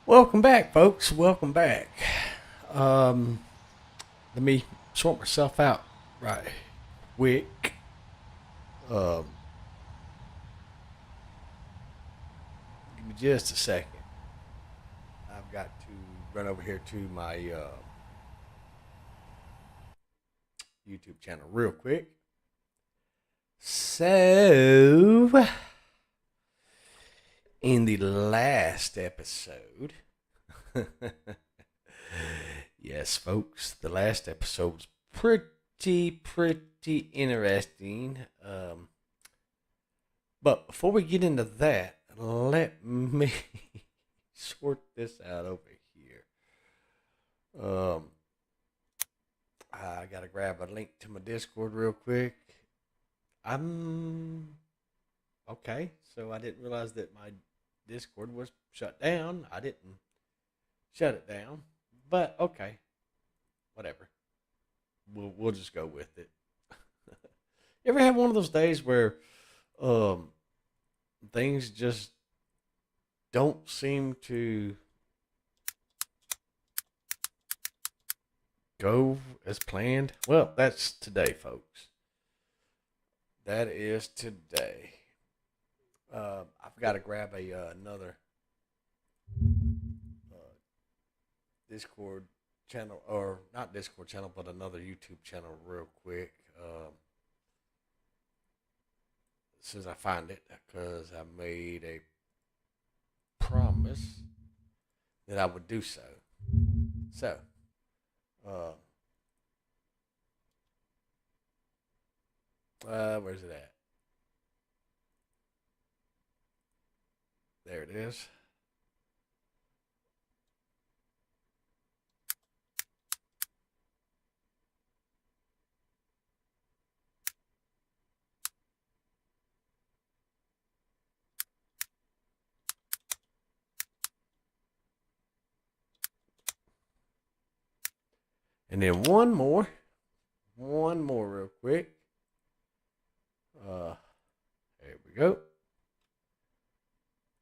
Welcome back, folks. Welcome back. Um, Let me sort myself out right quick. Um, Give me just a second. I've got to run over here to my YouTube channel real quick. So, in the last episode, yes, folks, the last episode was pretty interesting. But before we get into that, let me sort this out over here. I gotta grab a link to my Discord real quick. I'm okay. So I didn't realize that my Discord was shut down. I didn't shut it down, but okay, whatever. We'll just go with it. You ever have one of those days where um things just don't seem to go as planned? Well, that's today, folks. That is today. I've got to grab another uh, Discord channel, or not Discord channel, but another YouTube channel, real quick. As soon as I find it, because I made a promise that I would do so. So, uh, where's it at? There it is. And then one more, real quick. Uh, there we go.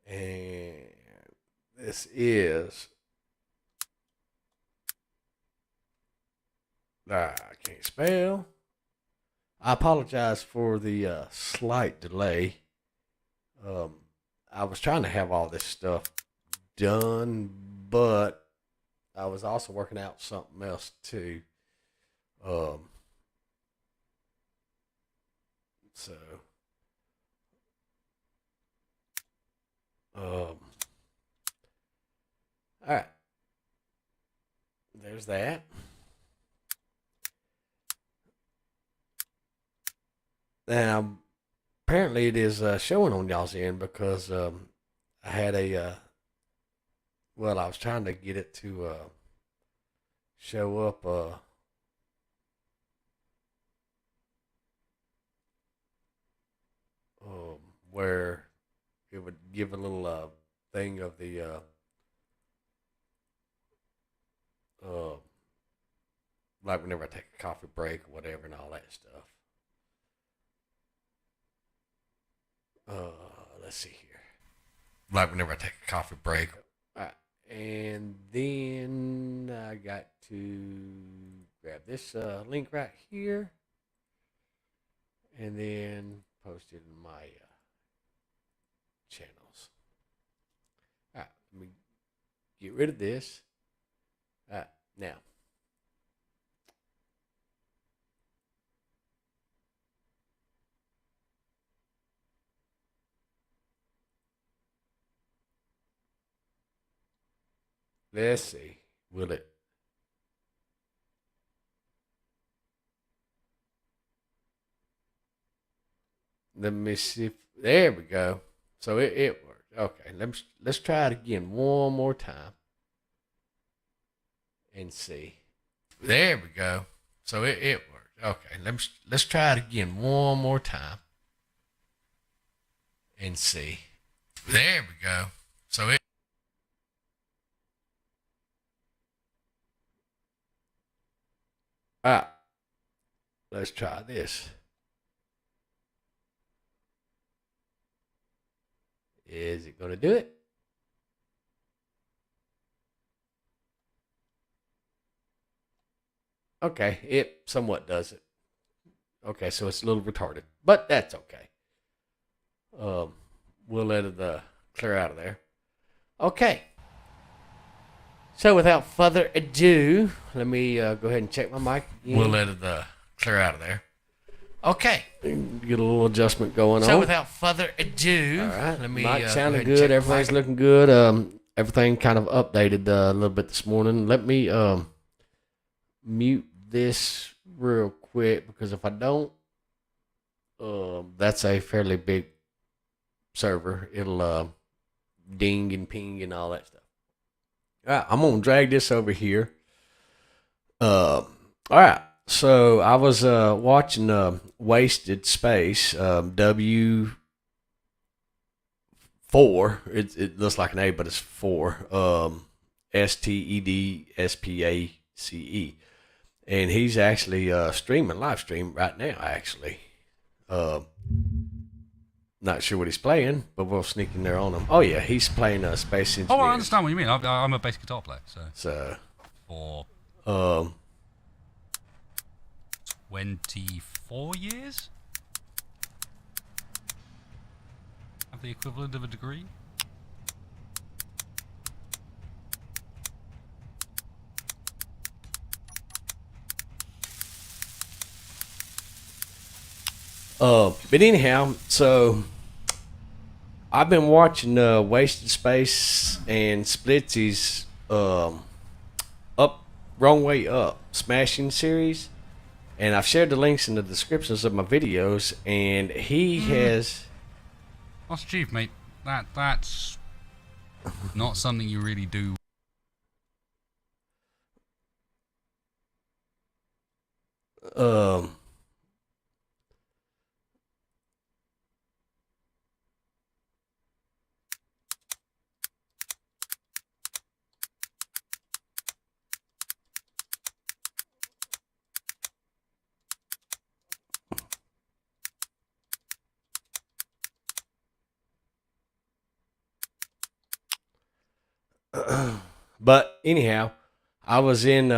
And this is I can't spell. I apologize for the slight delay. Um, I was trying to have all this stuff done, but I was also working out something else too. Um, so, all right, there's that. Now, apparently, it is showing on y'all's end because I had well, I was trying to get it to show up um, where it would give a little thing of the uh, like whenever I take a coffee break or whatever and all that stuff. Let's see here. Like whenever I take a coffee break. And then I got to grab this link right here and then post it in my channels. All right, let me get rid of this. All right, now. Let's see. Will it? Let me see. There we go. So it worked. Okay, let's try it again one more time and see. There we go. So it worked. Okay, let's try it again one more time and see. There we go. So it. Ah, let's try this. Is it going to do it? Okay, it somewhat does it. Okay, so it's a little retarded, but that's okay. Um, we'll let it clear out of there. Okay. So without further ado, let me go ahead and check my mic again. We'll let it clear out of there. Okay. Get a little adjustment going on. So without further ado, all right. Let me mic sounding good. Everything's looking good. Everything kind of updated a little bit this morning. Let me mute this real quick because if I don't, that's a fairly big server. It'll ding and ping and all that stuff. All right, I'm gonna drag this over here. All right, so I was watching Wasted Space W4. It looks like an A, but it's 4. STEDSPACE, and he's actually live stream right now. Actually, not sure what he's playing, but we'll sneak in there on him. Oh yeah, he's playing Space Engineer. Oh, I understand what you mean. I'm a bass guitar player, so for 24 years, have the equivalent of a degree. But anyhow, so I've been watching Wasted Space and Splitsy's Wrong Way Up Smashing series, and I've shared the links in the descriptions of my videos, and he has... That's cheap, mate. That's not something you really do. But anyhow, I was in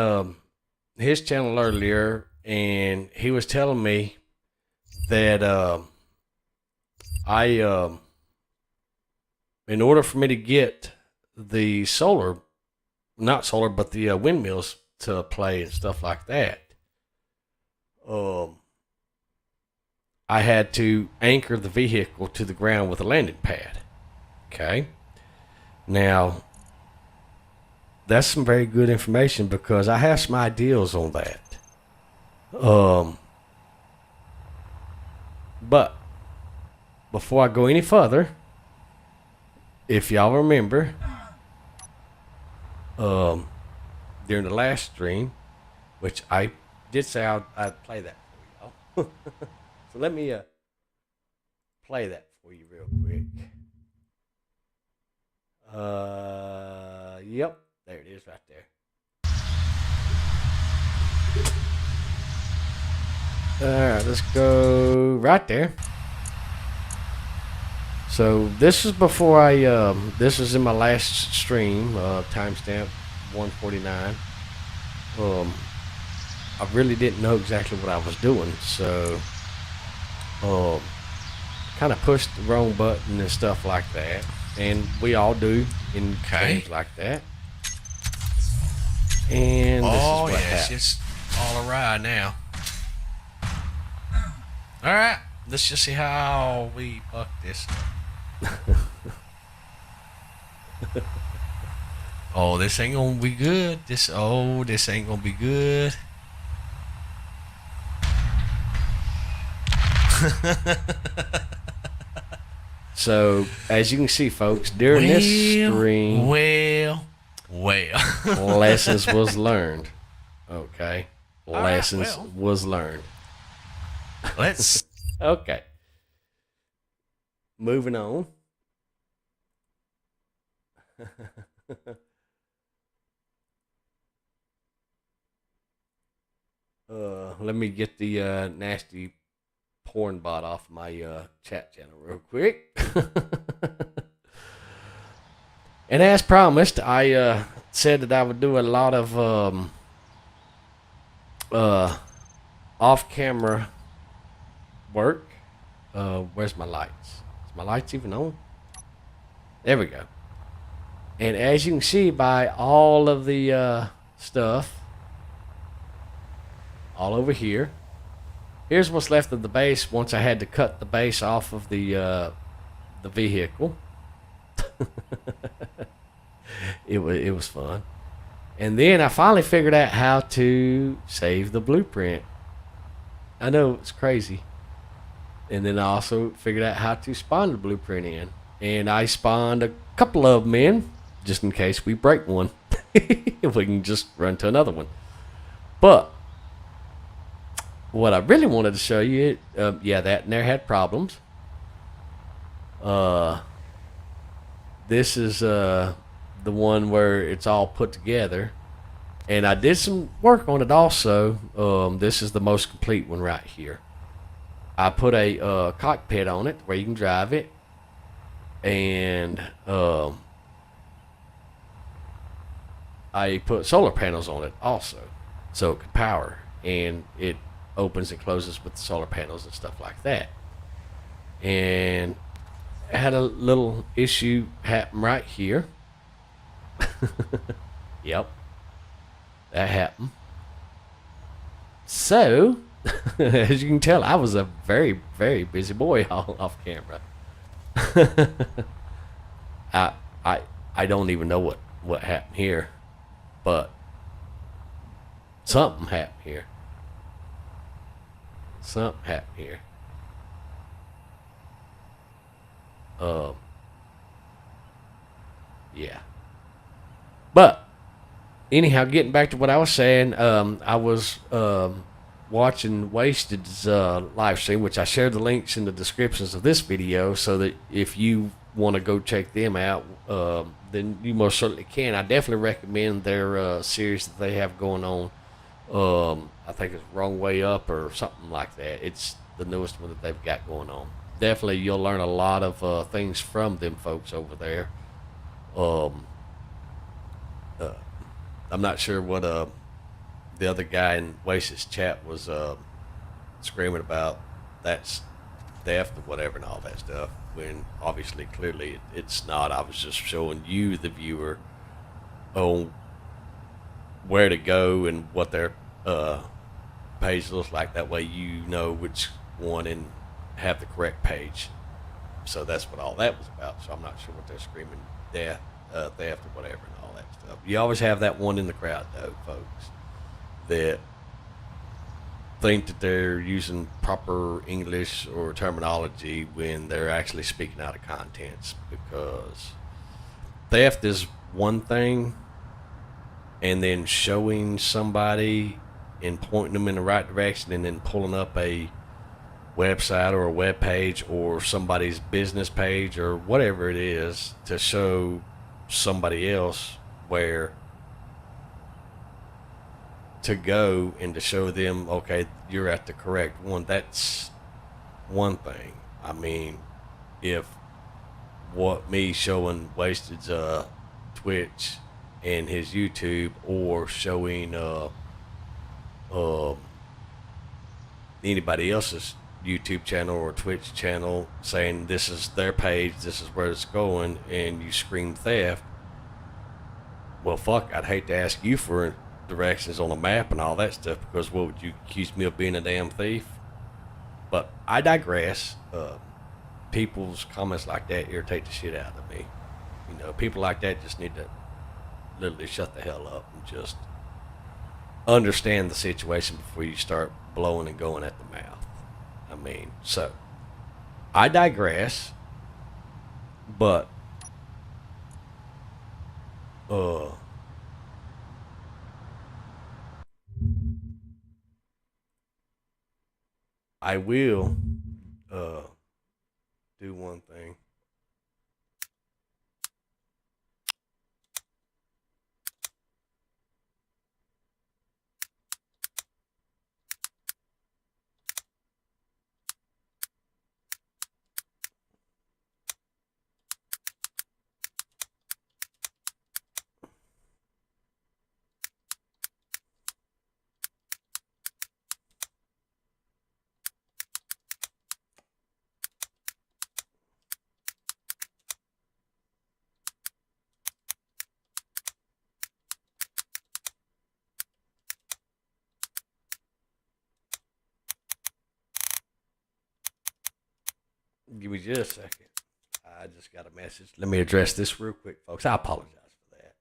his channel earlier, and he was telling me that in order for me to get the not solar, but the windmills to play and stuff like that, I had to anchor the vehicle to the ground with a landing pad. Okay. Now, that's some very good information because I have some ideas on that. But before I go any further, if y'all remember, during the last stream, which I did say I'd play that for y'all. So let me play that for you real quick. Yep. There it is right there. All right, let's go right there. So this is before this was in my last stream, timestamp 149. I really didn't know exactly what I was doing, so kind of pushed the wrong button and stuff like that. And we all do in games like that. And this is what happened. It's all awry now. All right, let's just see how we fuck this. Oh, this ain't gonna be good. This ain't gonna be good. So, as you can see, folks, during this stream, lessons was learned. Okay, lessons was learned. Let's. Okay. Moving on. Let me get the nasty porn bot off my chat channel real quick. And as promised, I said that I would do a lot of off camera work. Where's my lights? Is my lights even on? There we go. And as you can see by all of the stuff all over here, here's what's left of the base once I had to cut the base off of the vehicle. It was fun. And then I finally figured out how to save the blueprint. I know it's crazy. And then I also figured out how to spawn the blueprint in. And I spawned a couple of them in, just in case we break one. If we can just run to another one. But what I really wanted to show you, yeah, that and there had problems. This is the one where it's all put together. And I did some work on it also. This is the most complete one right here. I put a cockpit on it where you can drive it. And I put solar panels on it also, so it could power. And it opens and closes with the solar panels and stuff like that. And I had a little issue happen right here. Yep. That happened. So, as you can tell, I was a very, very busy boy off camera. I don't even know what happened here, but something happened here. Something happened here. Yeah. But anyhow, getting back to what I was saying, I was watching Wasted's live stream, which I shared the links in the descriptions of this video, so that if you want to go check them out, then you most certainly can. I definitely recommend their series that they have going on. I think it's Wrong Way Up or something like that. It's the newest one that they've got going on. Definitely, you'll learn a lot of things from them folks over there. I'm not sure what the other guy in Wasted's chat was screaming about. That's theft or whatever and all that stuff, when obviously clearly it's not. I was just showing you, the viewer, on where to go and what their page looks like. That way you know which one and have the correct page. So that's what all that was about. So I'm not sure what they're screaming theft or whatever and all that stuff. You always have that one in the crowd though, folks, that think that they're using proper English or terminology when they're actually speaking out of contents. Because theft is one thing, and then showing somebody and pointing them in the right direction and then pulling up a website or a web page or somebody's business page or whatever it is to show somebody else where to go and to show them, okay, you're at the correct one. That's one thing. I mean, if what me showing Wasted's Twitch and his YouTube, or showing anybody else's YouTube channel or Twitch channel, saying this is their page, this is where it's going, and you scream theft, well, fuck, I'd hate to ask you for directions on a map and all that stuff, because what would you accuse me of being, a damn thief? But I digress. People's comments like that irritate the shit out of me. You know, people like that just need to literally shut the hell up and just understand the situation before you start blowing and going at the mouth. I mean, so I digress, but I will do one thing. Give me just a second. I just got a message. Let me address this real quick, folks. I apologize for that.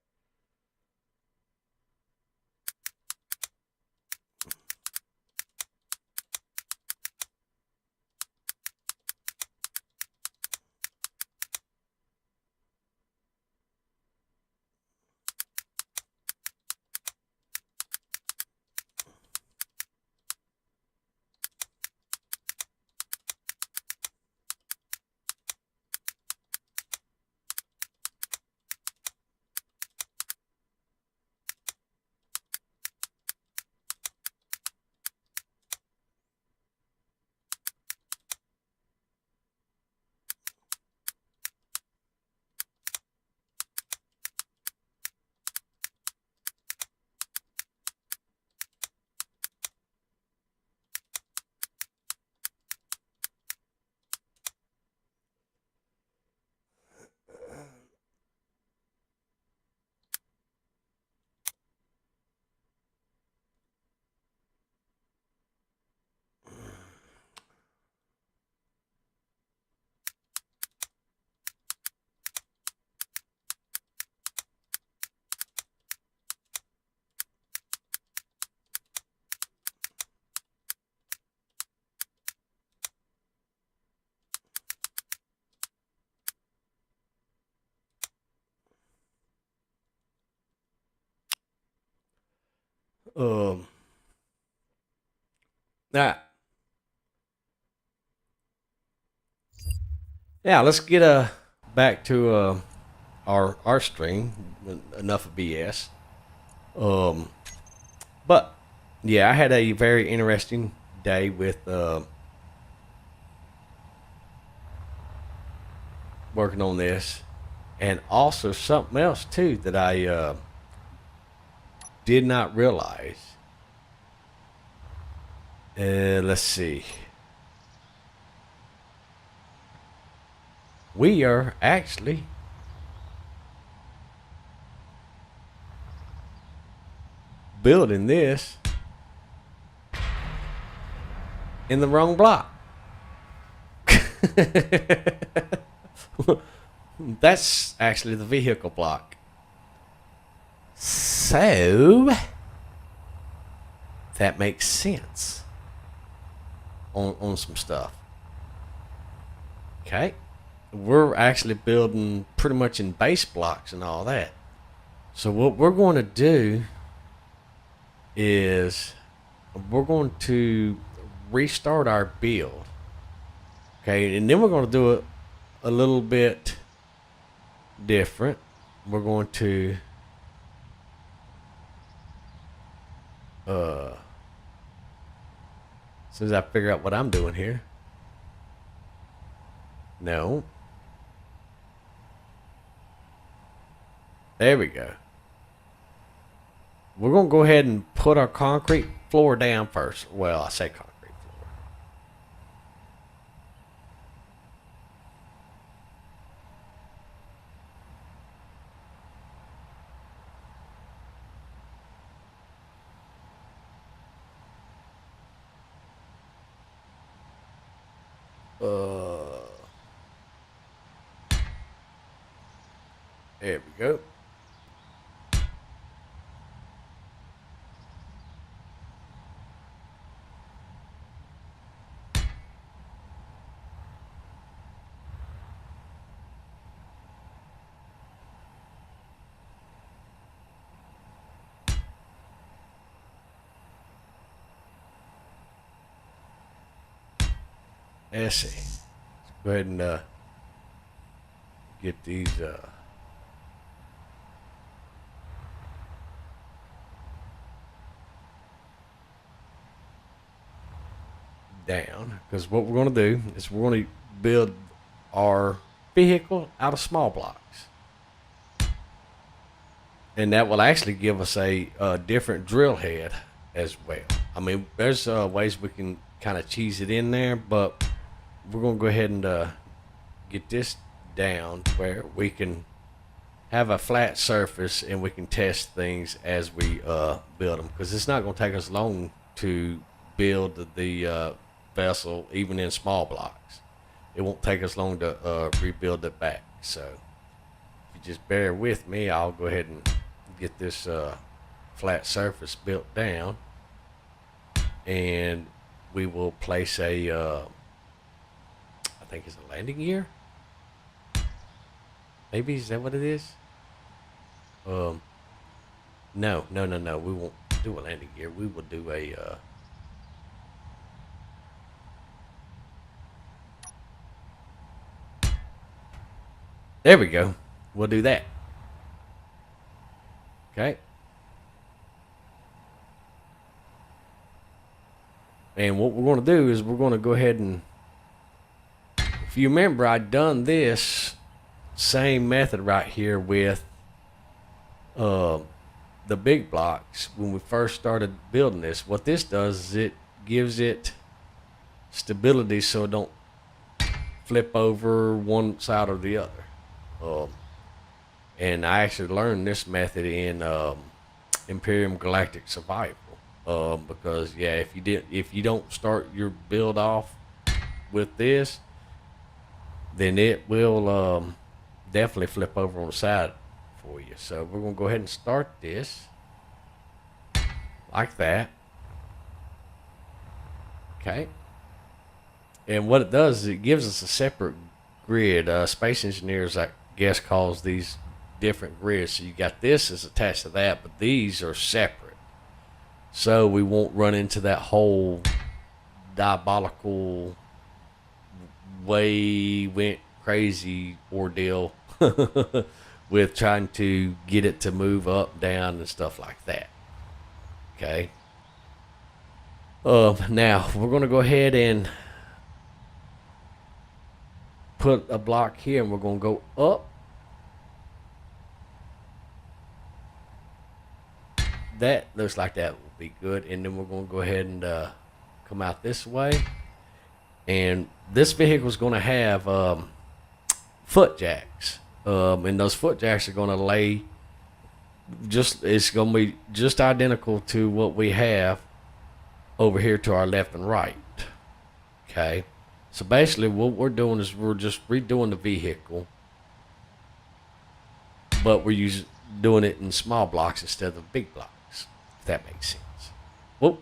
Um, now, yeah, let's get back to our stream. Enough of BS. Um, but yeah, I had a very interesting day with working on this, and also something else too that I did not realize. Let's see. We are actually building this in the wrong block. That's actually the vehicle block. So that makes sense on some stuff. Okay. We're actually building pretty much in base blocks and all that. So what we're going to do is we're going to restart our build. Okay, and then we're going to do it a little bit different. We're going to as soon as I figure out what I'm doing here. No. There we go. We're going to go ahead and put our concrete floor down first. Well, I say concrete floor. There we go. Let's see. Let's go ahead and get these down, because what we're going to do is we're going to build our vehicle out of small blocks, and that will actually give us a different drill head as well. I mean, there's ways we can kind of cheese it in there, but we're going to go ahead and get this down where we can have a flat surface and we can test things as we build them, because it's not going to take us long to build the vessel even in small blocks. it won't take us long to rebuild it back. So if you just bear with me, I'll go ahead and get this flat surface built down, and we will place a I think it's a landing gear. Maybe, is that what it is? No. We won't do a landing gear. We will do a there we go. We'll do that. Okay. And what we're going to do is we're going to go ahead and, if you remember, I'd done this same method right here with the big blocks when we first started building this. What this does is it gives it stability so it don't flip over one side or the other. And I actually learned this method in Imperium Galactic Survival. Because yeah, if you don't start your build off with this, then it will definitely flip over on the side for you. So we're gonna go ahead and start this like that. Okay. And what it does is it gives us a separate grid. Space engineers, I guess, calls these different grids. So you got this is attached to that, but these are separate. So we won't run into that whole diabolical way went crazy ordeal with trying to get it to move up, down, and stuff like that. Okay. Now we're going to go ahead and put a block here, and we're going to go up. That looks like that will be good. And then we're going to go ahead and come out this way. And this vehicle is going to have foot jacks. And those foot jacks are going to lay it's going to be just identical to what we have over here to our left and right. Okay. So basically what we're doing is we're just redoing the vehicle, but we're doing it in small blocks instead of big blocks. If that makes sense. Whoop.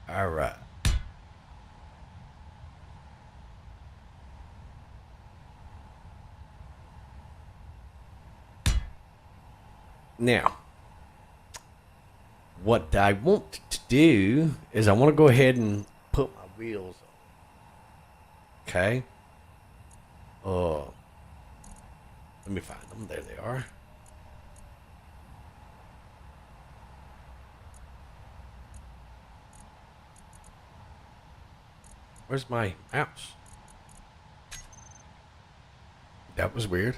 All right. Now, what I want to do is I want to go ahead and put my wheels on. Okay. Let me find them. There they are. Where's my mouse? That was weird.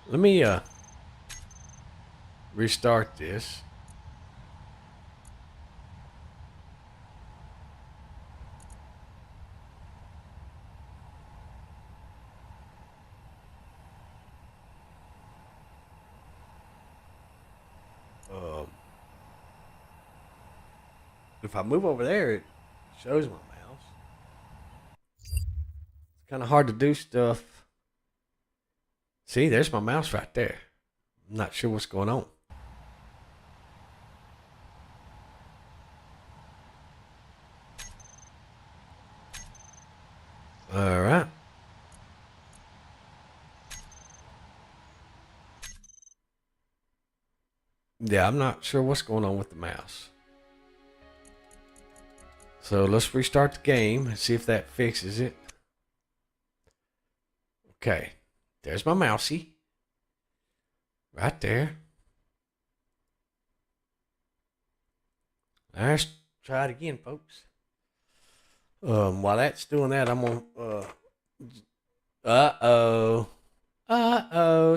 Let me restart this. If I move over there, it shows my mouse. It's kind of hard to do stuff. See, there's my mouse right there. I'm not sure what's going on. All right. Yeah, I'm not sure what's going on with the mouse. So let's restart the game and see if that fixes it. Okay. There's my mousey. Right there. Let's try it again, folks. While that's doing that, I'm gonna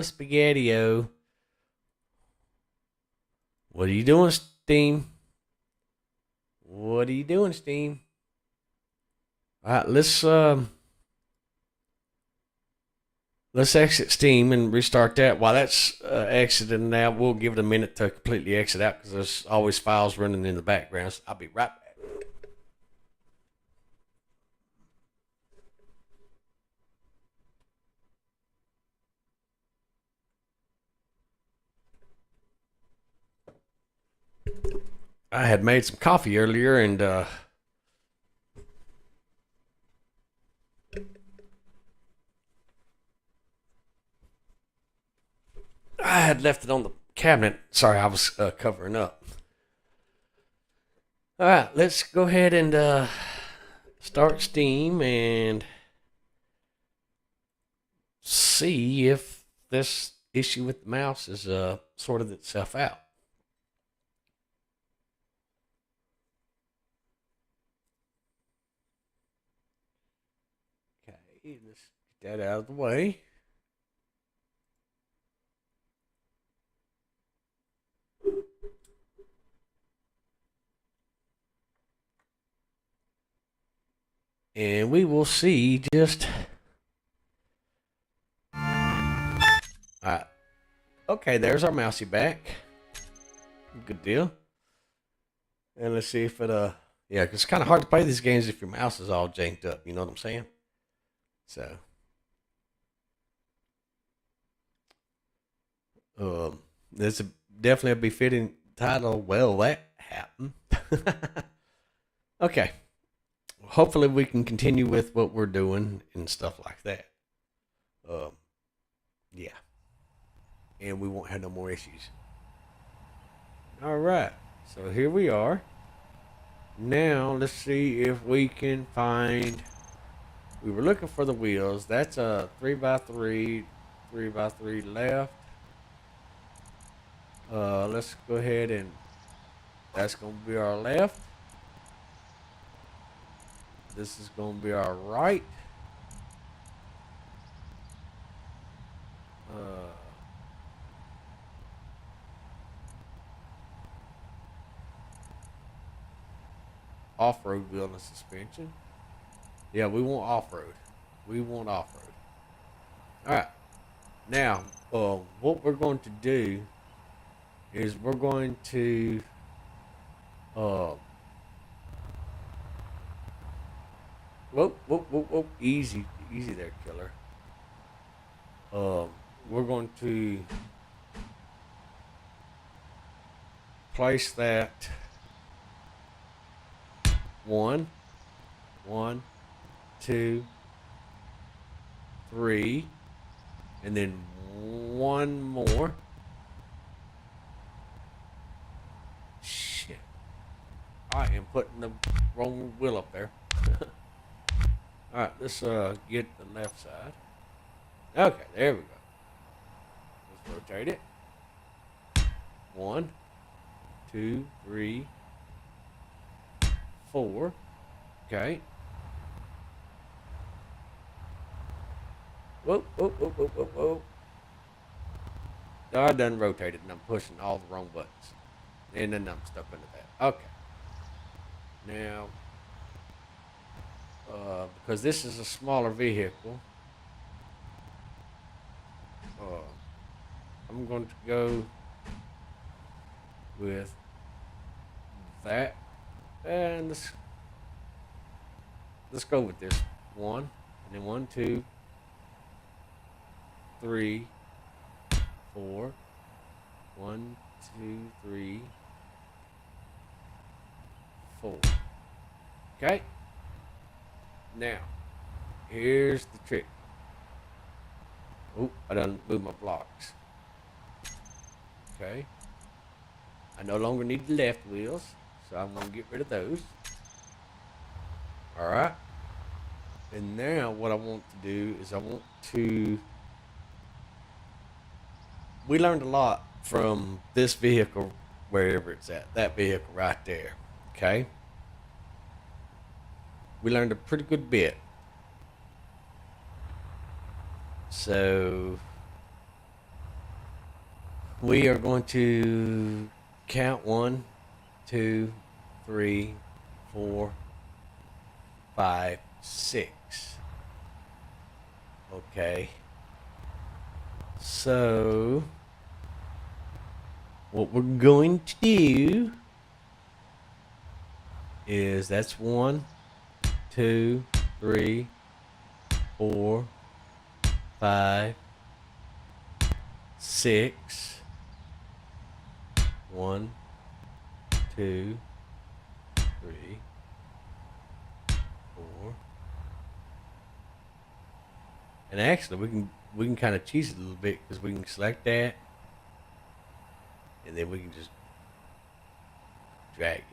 Spaghetti-O. What are you doing, Steam? What are you doing, Steam? All right, let's let's exit Steam and restart that. While that's exiting now, we'll give it a minute to completely exit out because there's always files running in the background. So I'll be right back. I had made some coffee earlier and I had left it on the cabinet. Sorry, I was covering up. All right, let's go ahead and start Steam and see if this issue with the mouse is sorted itself out. Okay, let's get that out of the way. And we will see just. Alright. Okay, there's our mousey back. Good deal. And let's see if it, yeah, 'cause it's kind of hard to play these games if your mouse is all janked up. You know what I'm saying? So. This is definitely a befitting title. Well, that happened. Okay. Hopefully we can continue with what we're doing and stuff like that. Yeah. And we won't have no more issues. All right. So here we are. Now let's see if we can find. We were looking for the wheels. That's a 3x3, 3x3 left. Let's go ahead and that's gonna be our left. This is gonna be our right. Off-road wheel and suspension. Yeah, we want off-road. We want off-road. All right. Now, what we're going to do is we're going to whoa, whoa, whoa, whoa, easy there, killer. We're going to place that one, 2, 3, and then one more. Shit. I am putting the wrong wheel up there. Alright, let's get the left side. Okay, there we go. Let's rotate it. 1, 2, 3, 4. Okay. Whoa, whoa, whoa, whoa, whoa, whoa. No, I done rotated and I'm pushing all the wrong buttons. And then I'm stuck into that. Okay. Now, because this is a smaller vehicle, I'm going to go with that. And let's go with this. 1, and then 1, 2, 3, 4. 1, 2, 3, 4. Okay. Now, here's the trick. Oh, I done moved my blocks. Okay. I no longer need the left wheels, so I'm gonna get rid of those. All right. And now what I want to do is I want to. We learned a lot from this vehicle, wherever it's at. That vehicle right there. Okay. We learned a pretty good bit. So we are going to count 1, 2, 3, 4, 5, 6. Okay. So, what we're going to do is that's 1, 2, 3, 4, 5, 6. 1, 2, 3, 4. And actually, we can kind of cheese it a little bit because we can select that, and then we can just drag it.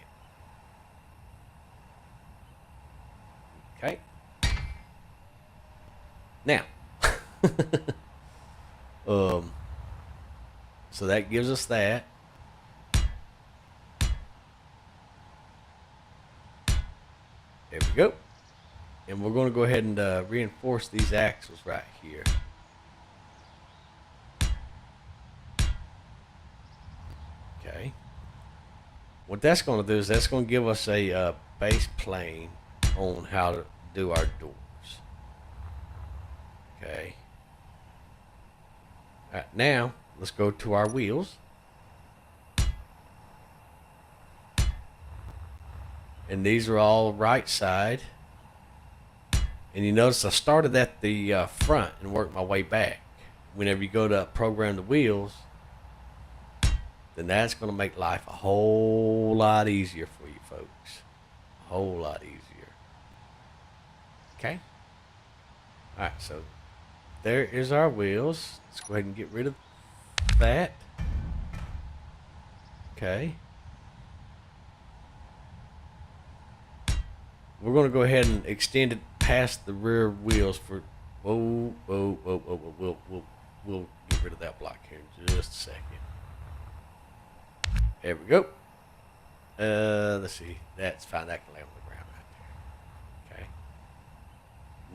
Okay. Now, so that gives us that. There we go. And we're going to go ahead and reinforce these axles right here. Okay. What that's going to do is that's going to give us a base plane on how to do our doors. Okay. All right, now let's go to our wheels. And these are all right side. And you notice I started at the front and worked my way back. Whenever you go to program the wheels, then that's going to make life a whole lot easier for you folks. A whole lot easier. Okay? Alright, so there is our wheels. Let's go ahead and get rid of that. Okay. We're going to go ahead and extend it past the rear wheels for. Whoa. We'll get rid of that block here in just a second. There we go. Let's see. That's fine. That can lay on the ground right there. Okay.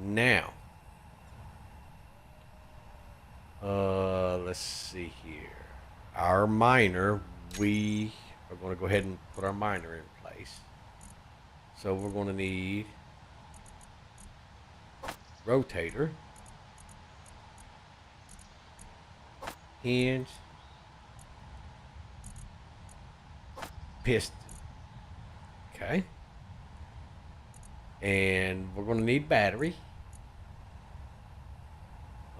Now, let's see here. Our miner, we are going to go ahead and put our miner in place. So we're going to need rotator, hinge, piston. Okay. And we're going to need battery.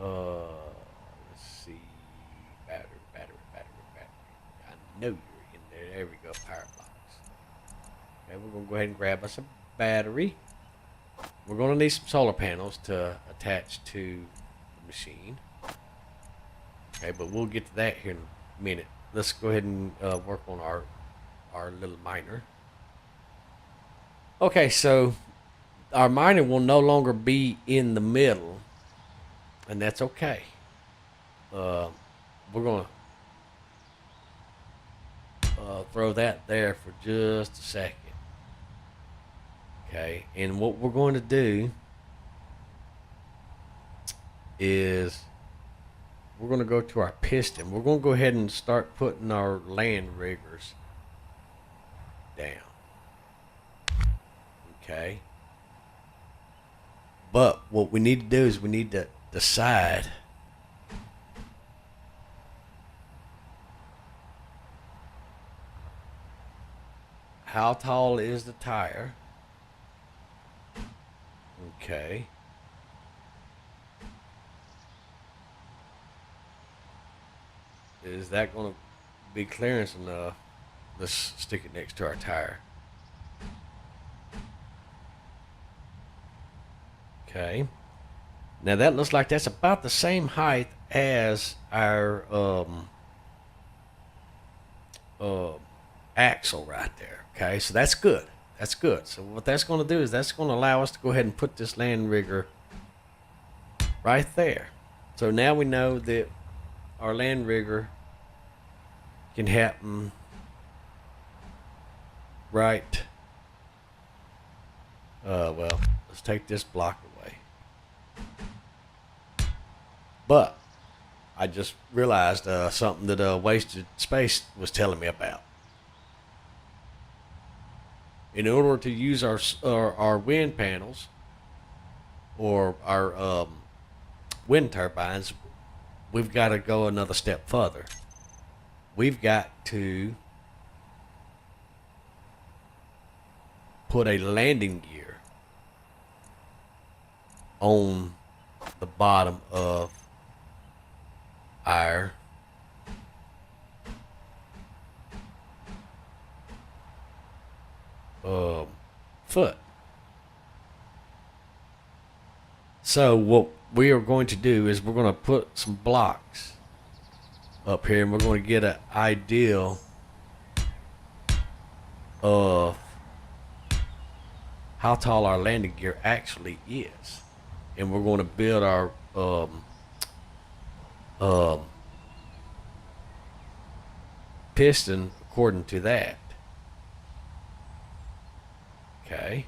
Let's see. Battery. I know you're in there. There we go. Power blocks. Okay, we're going to go ahead and grab us a battery. We're going to need some solar panels to attach to the machine. Okay, but we'll get to that here in a minute. Let's go ahead and work on our little miner. Okay, so our miner will no longer be in the middle, and that's okay. We're going to throw that there for just a second. Okay, and what we're going to do is we're going to go to our piston. We're going to go ahead and start putting our land riggers down. Okay. But what we need to do is we need to decide how tall is the tire. Okay. Is that going to be clearance enough? Let's stick it next to our tire. Okay. Now that looks like that's about the same height as our axle right there. Okay, so that's good. That's good. So what that's going to do is that's going to allow us to go ahead and put this land rigger right there. So now we know that our land rigger can happen right. Well, let's take this block away. But I just realized something that Wasted Space was telling me about. In order to use our wind panels or our wind turbines, we've got to go another step further. We've got to put a landing gear on the bottom of our foot. So what we are going to do is we're going to put some blocks up here, and we're going to get an ideal of how tall our landing gear actually is, and we're going to build our piston according to that. Okay.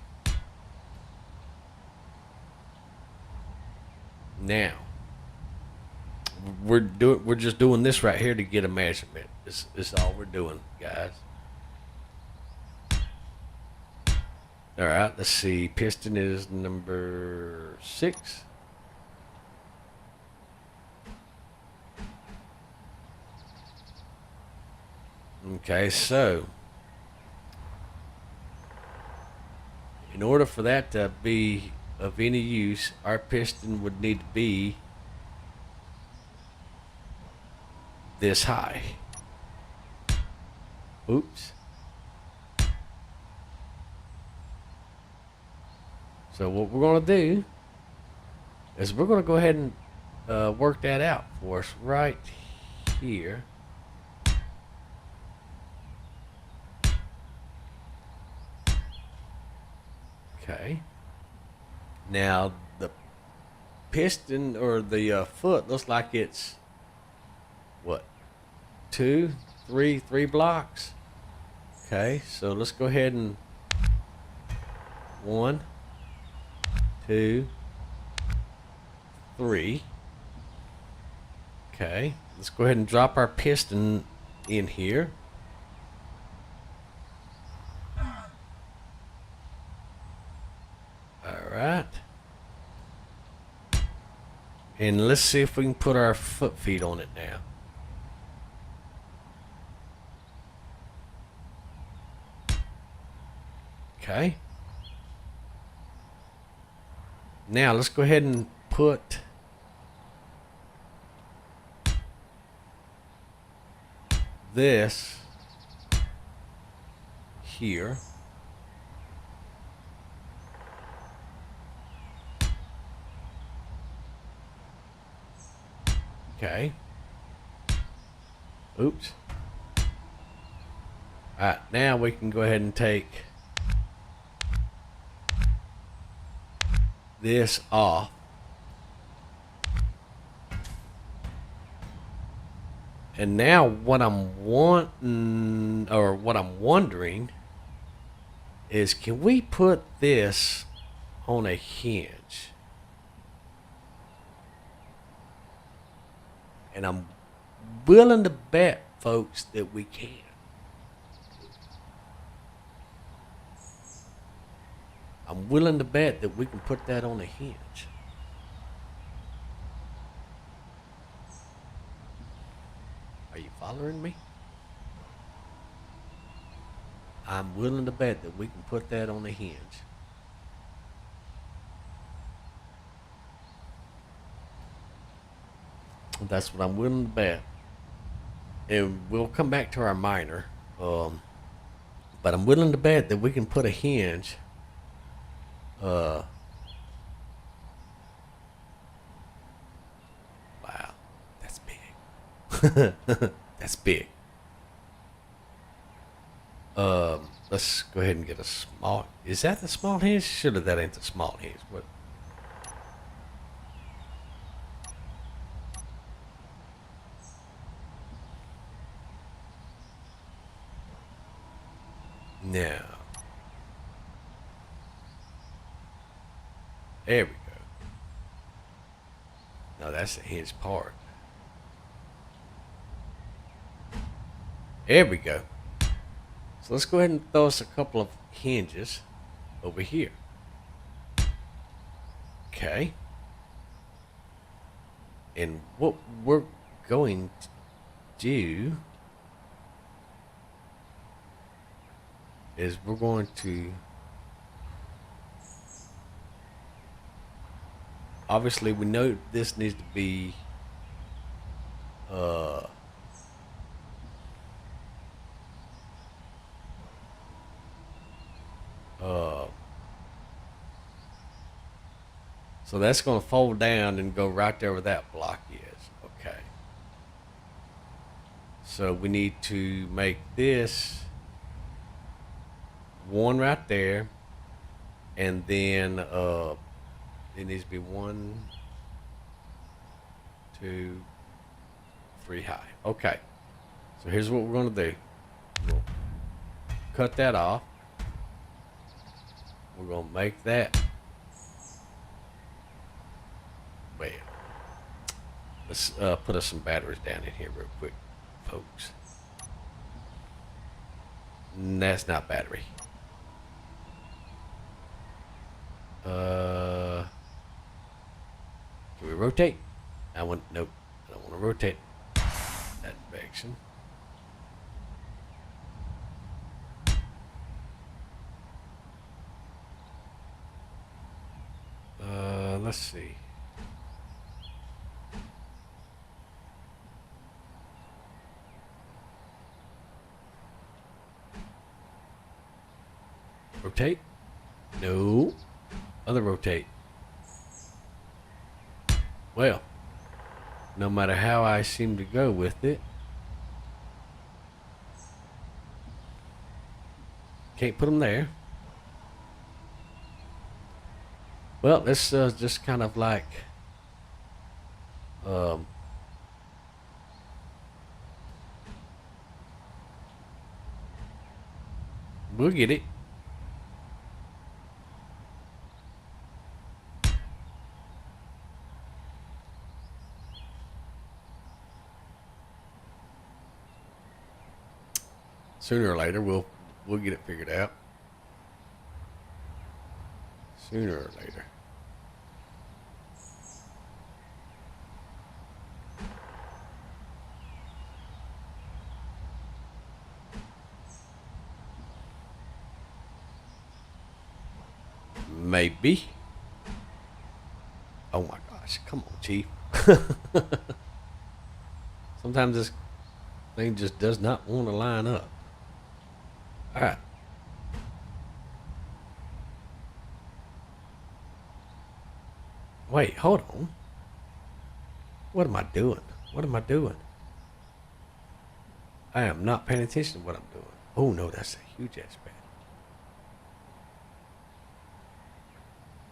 Now we're just doing this right here to get a measurement. This is all we're doing, guys. All right, let's see. Piston is number 6. Okay, so in order for that to be of any use, our piston would need to be this high. Oops. So what we're going to do is we're going to go ahead and work that out for us right here. Okay. Now the piston or the foot looks like it's what, three blocks. Okay, so let's go ahead and 1, 2, 3. Okay, let's go ahead and drop our piston in here. All right. And let's see if we can put our foot feet on it now. Okay. Now let's go ahead and put this here. Okay. Oops. All right, now we can go ahead and take this off. And now what I'm wanting, or what I'm wondering, is can we put this on a hinge? And I'm willing to bet, folks, that we can. I'm willing to bet that we can put that on a hinge. Are you following me? I'm willing to bet that we can put that on a hinge. That's what I'm willing to bet. And we'll come back to our minor. But I'm willing to bet that we can put a hinge. Wow, that's big. That's big. Let's go ahead and get a small. Is that the small hinge? Surely that ain't the small hinge. What? Now, there we go. Now that's the hinge part. There we go. So let's go ahead and throw us a couple of hinges over here. Okay. And what we're going to do is we're going to obviously we know this needs to be so that's going to fold down and go right there where that block is. Okay. So we need to make this one right there, and then it needs to be 1, 2, 3 high. Okay. So here's what we're going to do. We'll cut that off. We're going to make that. Well, let's put us some batteries down in here real quick, folks. That's not battery. Can we rotate? Nope. I don't want to rotate that direction. Let's see. Rotate? No. Other rotate. Well, no matter how I seem to go with it, can't put them there. Well, this just kind of like we'll get it. Sooner or later, we'll get it figured out. Sooner or later. Maybe. Oh my gosh! Come on, Chief. Sometimes this thing just does not want to line up. All right. Wait, hold on. What am I doing? What am I doing? I am not paying attention to what I'm doing. Oh no, that's a huge ass bad.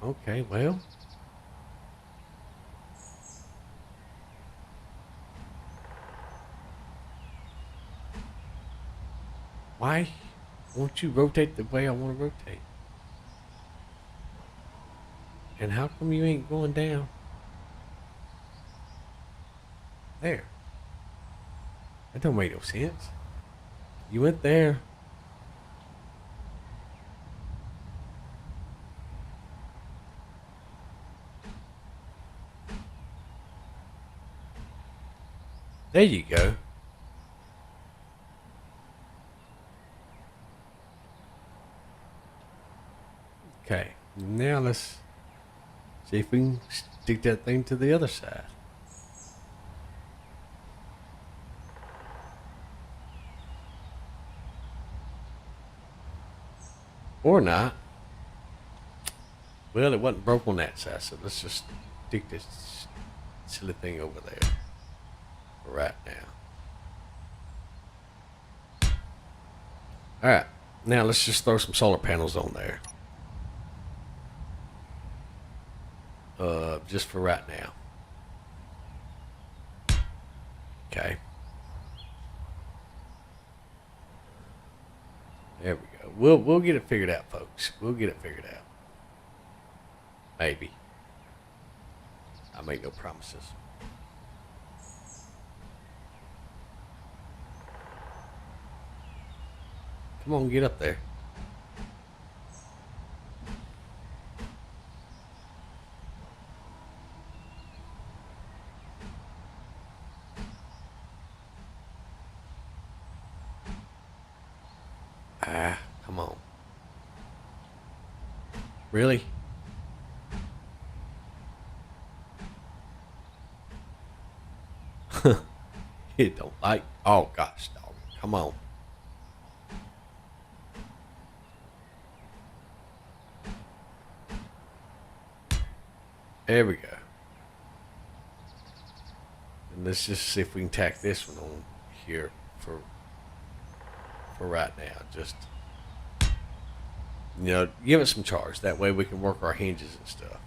Okay, well. Why won't you rotate the way I want to rotate? And how come you ain't going down? There. That don't make no sense. You went there. There you go. Okay, now let's see if we can stick that thing to the other side. Or not. Well, it wasn't broke on that side, so let's just stick this silly thing over there for right now. Alright, now let's just throw some solar panels on there. Just for right now. Okay. There we go. We'll get it figured out, folks. We'll get it figured out. Maybe. I make no promises. Come on, get up there. Ah, come on. Really? It don't like. Oh gosh, dog. Come on. There we go. And let's just see if we can tack this one on here for right now. Just give it some charge. That way we can work our hinges and stuff.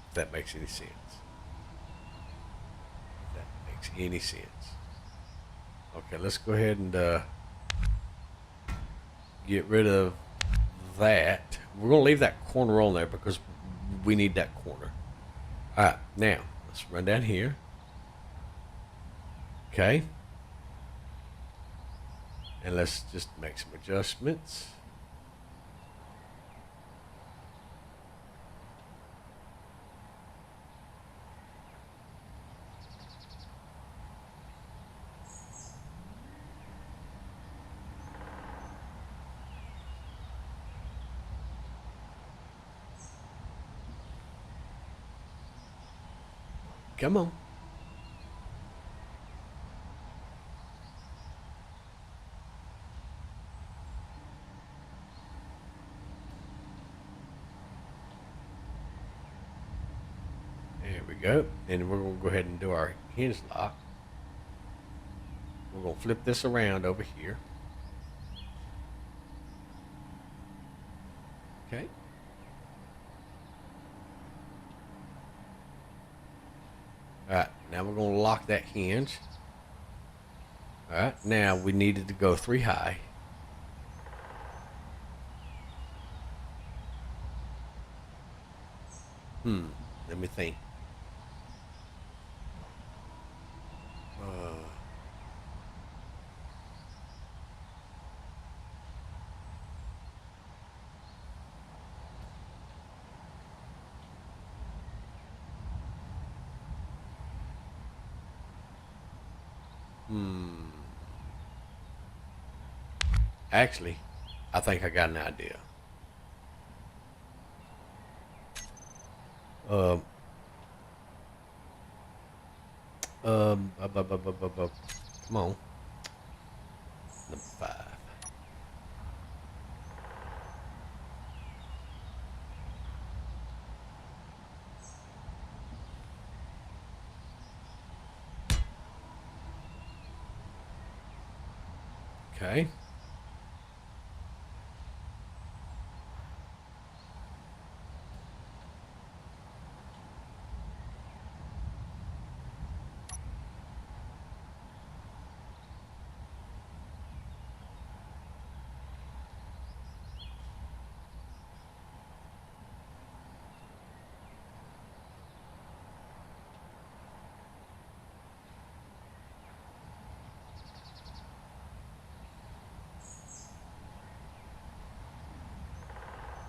If that makes any sense. If that makes any sense. Okay, let's go ahead and get rid of that. We're gonna leave that corner on there because we need that corner. All right, now let's run down here. Okay, and let's just make some adjustments. Come on. There we go. And we're going to go ahead and do our hinge lock. We're going to flip this around over here. Okay. All right, now we're going to lock that hinge. All right, now we needed to go 3 high. Let me think. Actually, I think I got an idea. Come on. Number 5. Okay.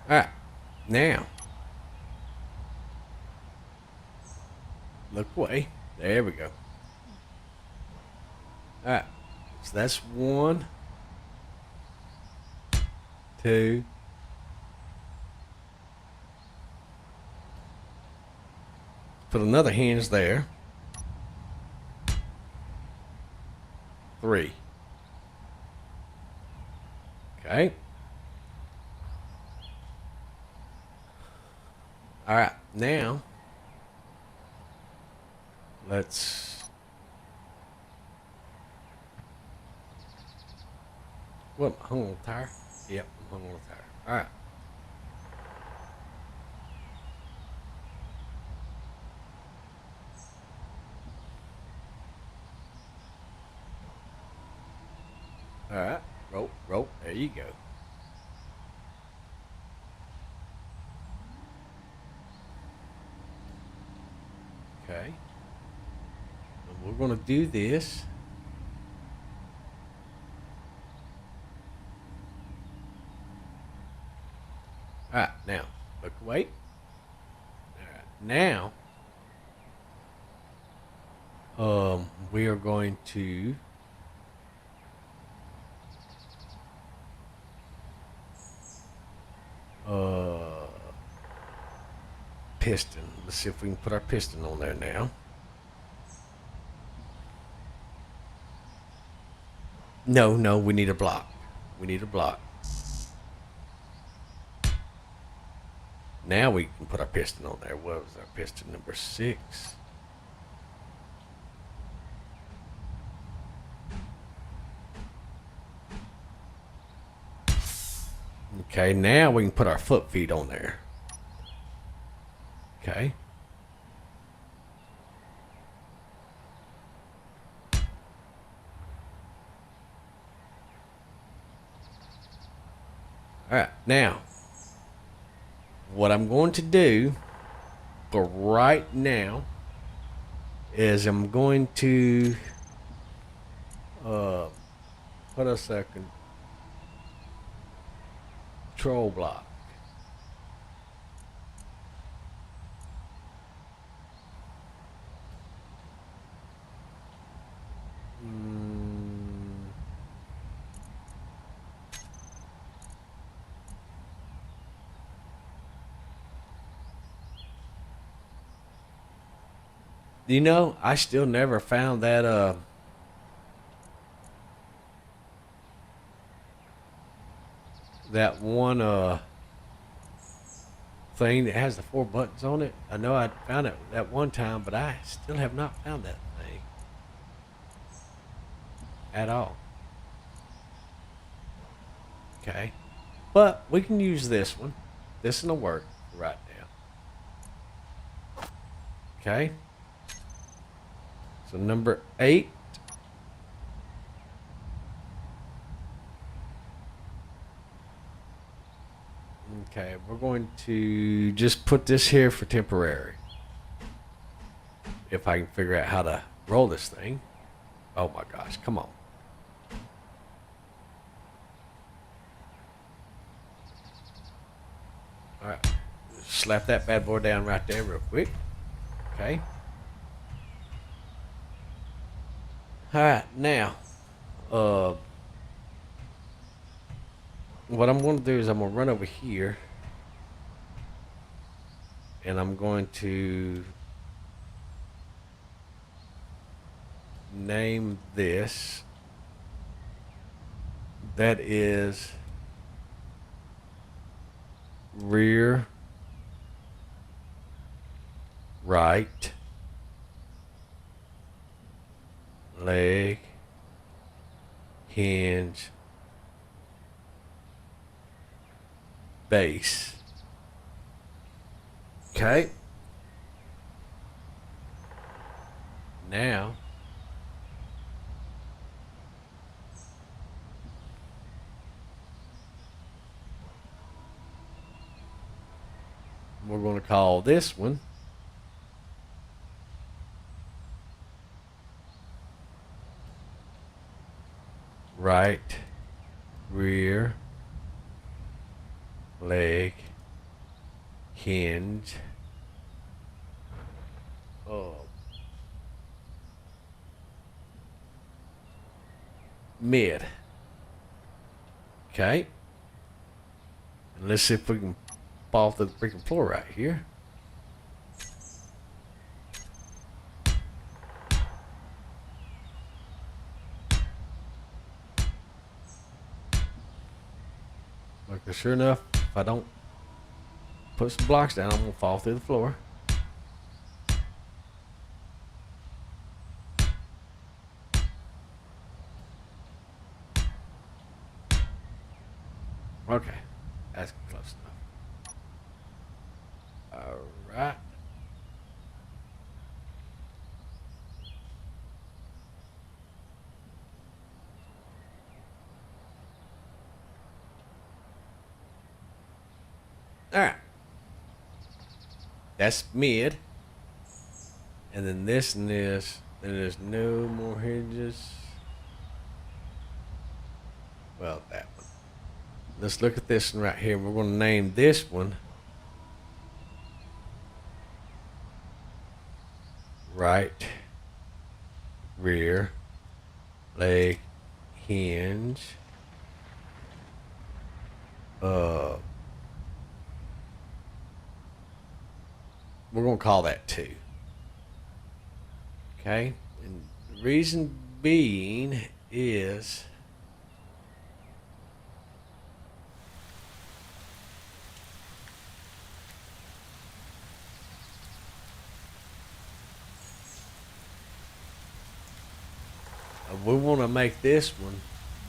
All right. Now, look away. There we go. All right. So that's 1, 2. Put another hinge there. 3. Okay. All right. Now, let's. What? Hung on a tire? Yep, I'm hung on a tire. All right. All right. Rope, rope. There you go. Okay. And we're going to do this. All right. Now, look, wait. All right. Now, we are going to piston. Let's see if we can put our piston on there now. No, we need a block. We need a block. Now we can put our piston on there. What was our piston? Number 6. Okay, now we can put our foot feet on there. Okay. All right, now, what I'm going to do for right now is I'm going to put us a control block. You know, I still never found that that one thing that has the 4 buttons on it. I know I found it that one time, but I still have not found that thing at all. Okay, but we can use this one. This one will work right now. Okay, so number 8. Okay, we're going to just put this here for temporary. If I can figure out how to roll this thing. Oh my gosh, come on. Alright, slap that bad boy down right there real quick. Okay. Alright, now, what I'm going to do is I'm going to run over here and I'm going to name this. That is rear right leg hinge base. Okay. Now we're going to call this one right rear leg hinge mid. Okay, and let's see if we can fall through the freaking floor right here. Like, sure enough, if I don't put some blocks down, I'm gonna fall through the floor. Okay, that's close enough. All right. All right. That's mid. And then this and this, and there's no more hinges. Well, that one. Let's look at this one right here. We're going to name this one right rear leg hinge we're going to call that 2. Okay? And the reason being is we want to make this one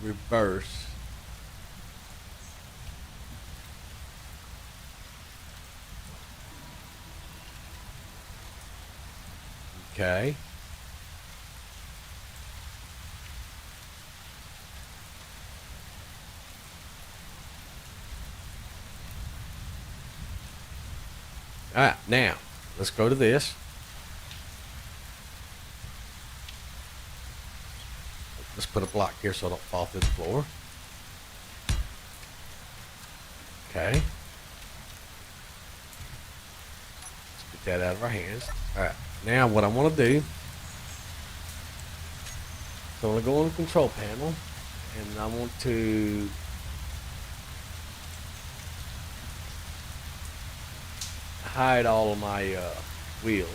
reverse. Okay. All right, now let's go to this. Let's put a block here so I don't fall through the floor. Okay. Let's get that out of our hands. All right. Now what I want to do, so I'm going to go on the control panel, and I want to hide all of my wheels.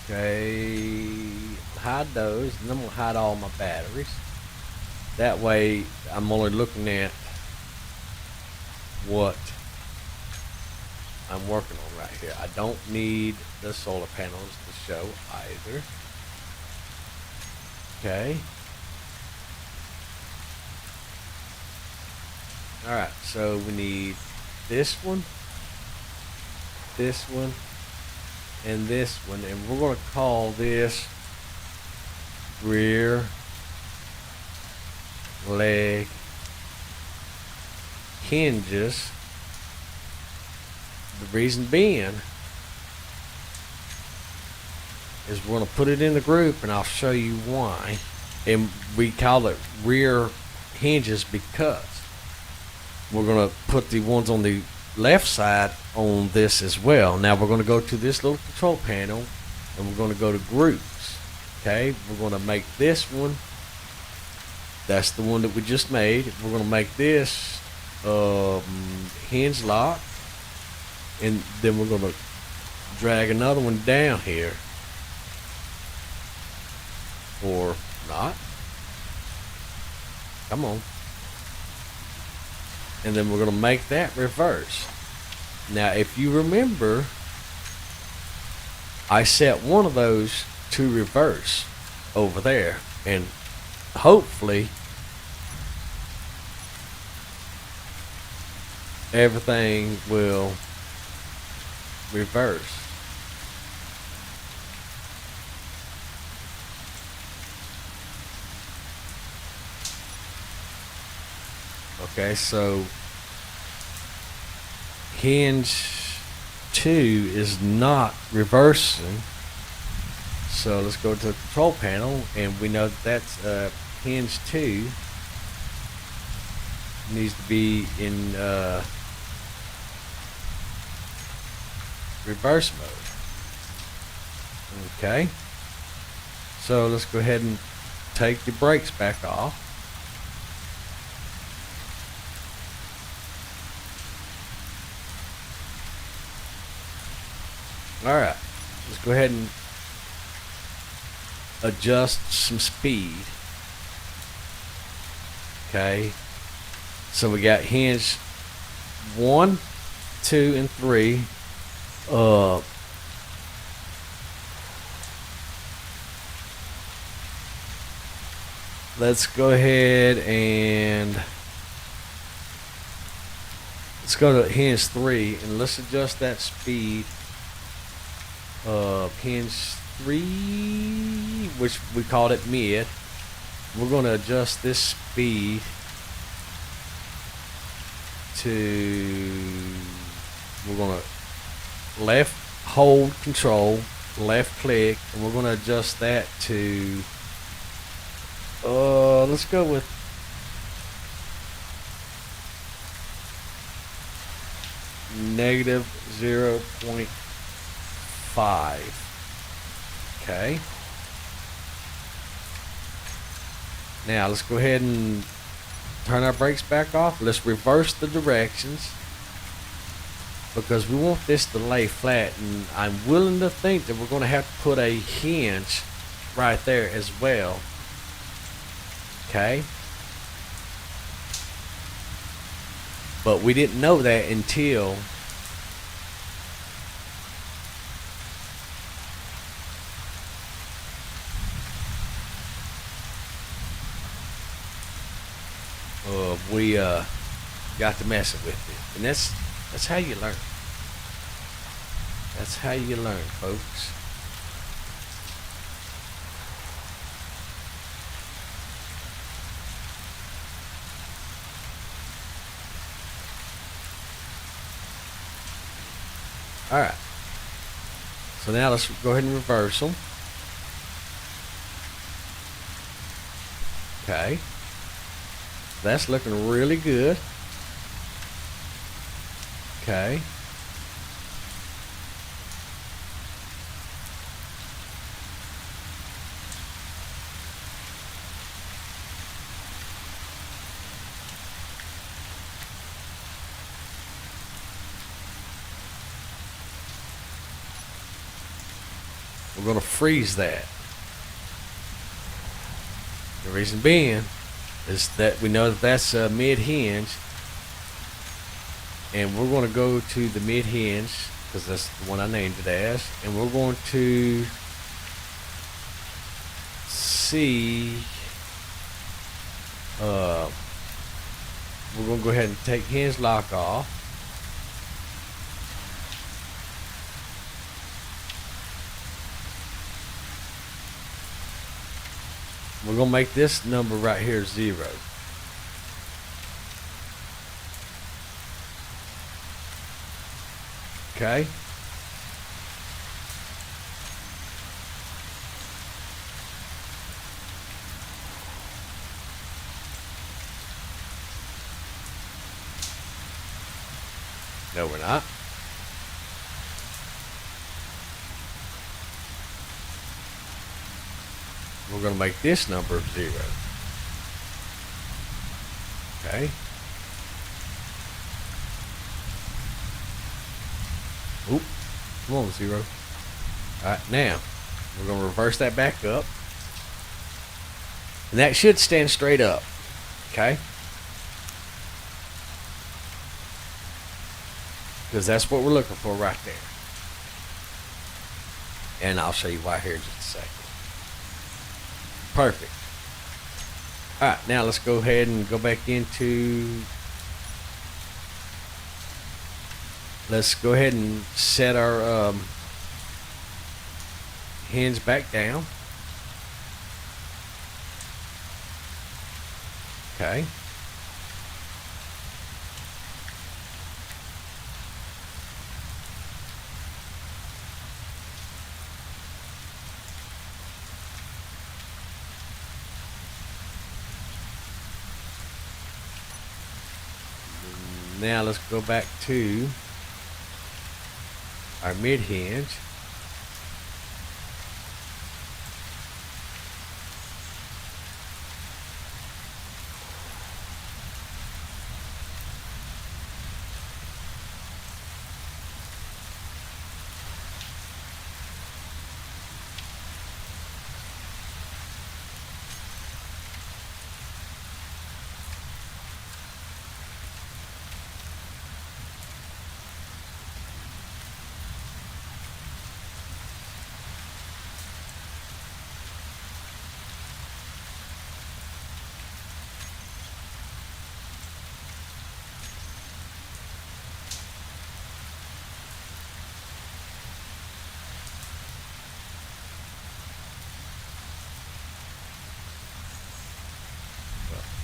Okay, hide those, and I'm going to hide all my batteries. That way, I'm only looking at what I'm working on right here. I don't need the solar panels to show either. Okay. Alright, so we need this one, and this one, and we're going to call this rear leg hinges. The reason being is we're going to put it in the group, and I'll show you why. And we call it rear hinges because we're going to put the ones on the left side on this as well. Now we're going to go to this little control panel, and we're going to go to groups. Okay, we're going to make this one. That's the one that we just made. We're going to make this hinge lock, and then we're going to drag another one down here, or not. Come on. And then we're going to make that reverse. Now, if you remember, I set one of those to reverse over there, and hopefully everything will reverse. Okay, so hinge 2 is not reversing. So let's go to the control panel, and we know that that's hinge 2 needs to be in reverse mode. Okay, so let's go ahead and take the brakes back off. All right, let's go ahead and adjust some speed. Okay, so we got hinge 1, 2, and 3. Let's go ahead and let's go to hinge 3, and let's adjust that speed. Hinge 3, which we called it mid. We're going to adjust this speed to, we're going to left hold control, left click, and we're going to adjust that to, let's go with -0.5. Okay. Now let's go ahead and turn our brakes back off. Let's reverse the directions because we want this to lay flat, and I'm willing to think that we're going to have to put a hinge right there as well. Okay. But we didn't know that until we got to messing with it. And that's how you learn. That's how you learn, folks. All right. So now let's go ahead and reverse them. Okay. That's looking really good. Okay. We're going to freeze that. The reason being is that we know that that's a mid hinge, and we're going to go to the mid hinge because that's the one I named it as, and we're going to see we're going to go ahead and take hinge lock off. We're going to make this number right here 0. Okay. No, we're not. We're going to make this number 0. Okay. Oop. Come on, 0. Alright, now we're going to reverse that back up. And that should stand straight up. Okay. Because that's what we're looking for right there. And I'll show you why here in just a second. Perfect. Alright, now let's go ahead and go back into... Let's go ahead and set our hinge back down. Okay. Now let's go back to our mid hinge.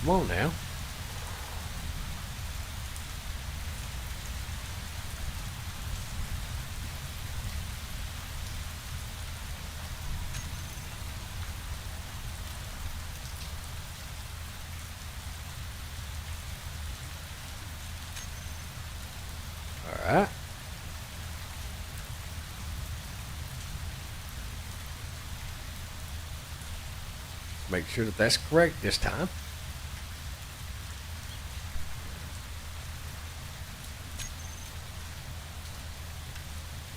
Come on now. All right. Make sure that that's correct this time.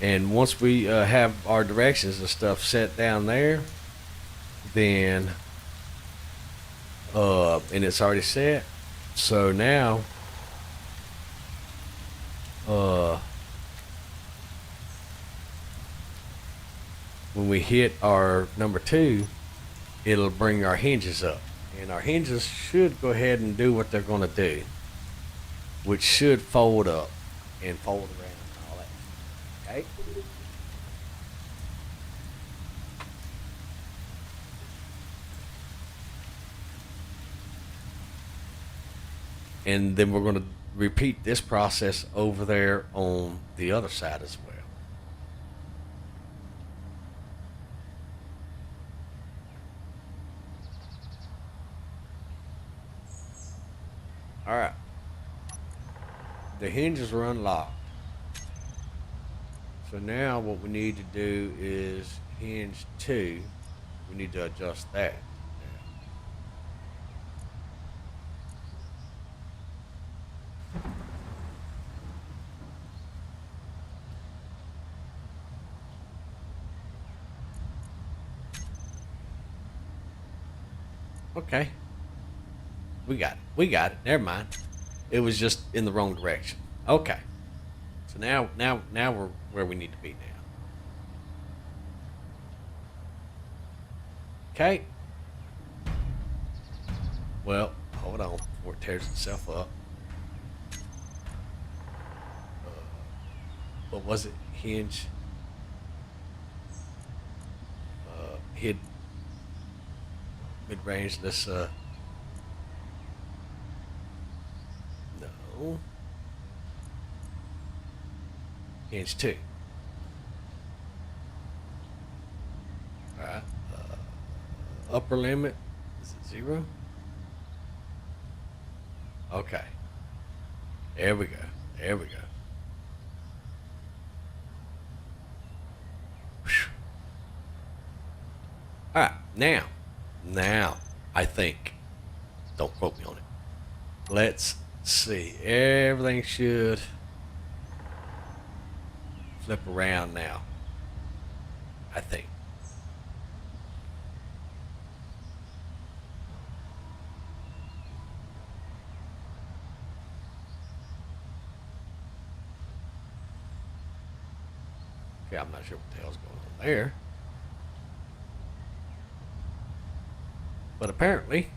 And once we have our directions and stuff set down there, then and it's already set, so now when we hit our number 2, it'll bring our hinges up, and our hinges should go ahead and do what they're going to do, which should fold up and fold around and all that. Okay. And then we're going to repeat this process over there on the other side as well. All right. The hinges are unlocked. So now what we need to do is hinge 2. We need to adjust that. Okay. We got it. We got it. Never mind. It was just in the wrong direction. Okay. So now we're where we need to be now. Okay. Well, hold on before it tears itself up. What was it? Hinge. Hid. Mid-range. Let's no. Hinge 2. All right. Upper limit. Is it 0? Okay. There we go. There we go. Whew. All right. Now, I think. Don't quote me on it. Let's see. Everything should flip around now. I think. Okay, I'm not sure what the hell's going on there. But apparently,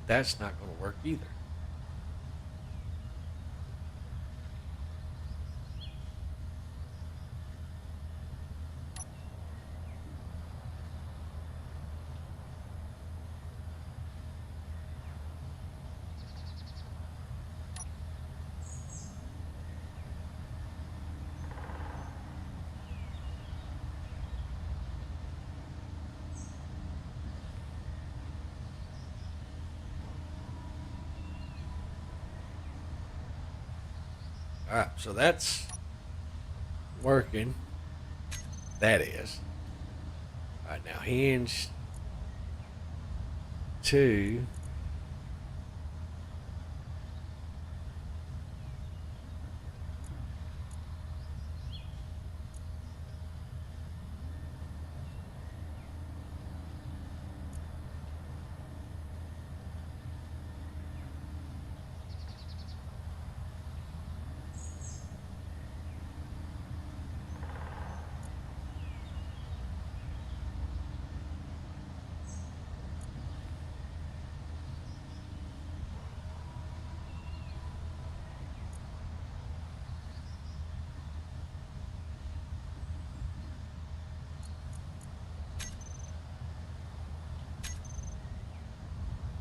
that's not going to work either. All right, so that's working. That is. All right, now hinge 2.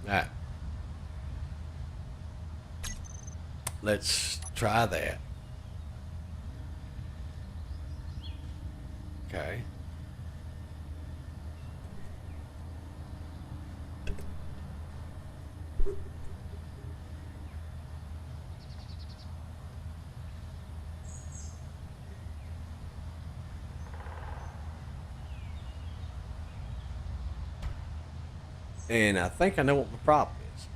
All right. Let's try that. Okay. And I think I know what my problem is.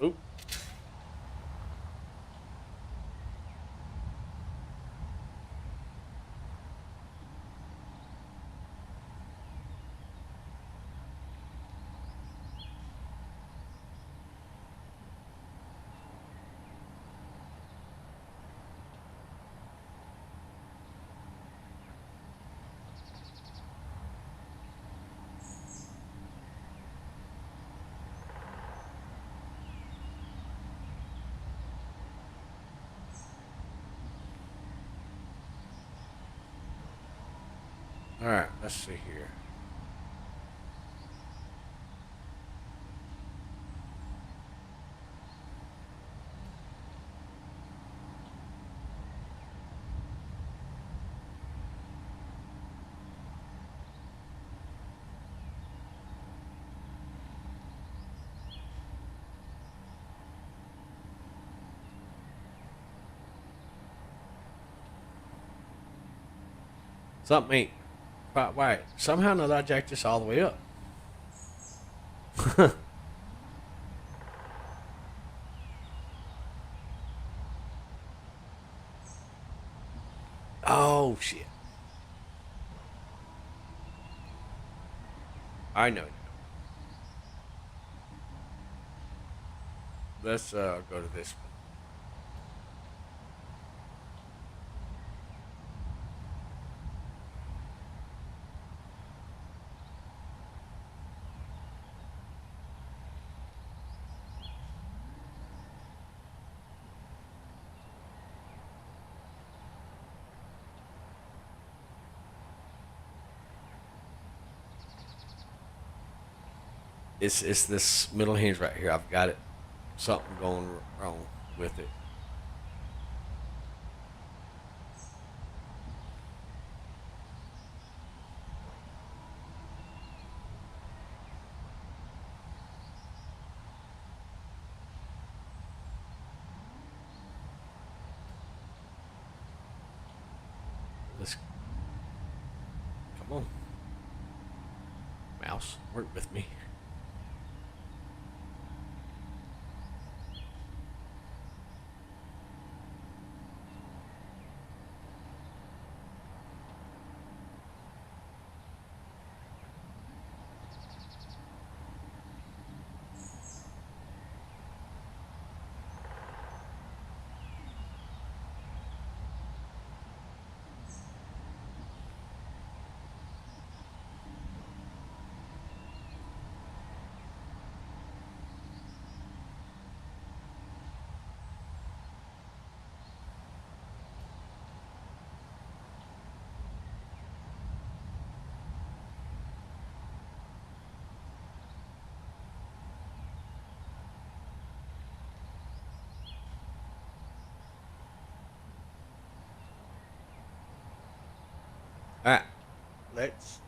Oop. All right, let's see here. Something ain't quite right. Somehow or another, I jacked this all the way up. Oh, shit. I know now. Let's go to this one. It's this middle hinge right here. I've got it. Something going wrong with it. Let's come on, mouse, work with me. All right, let's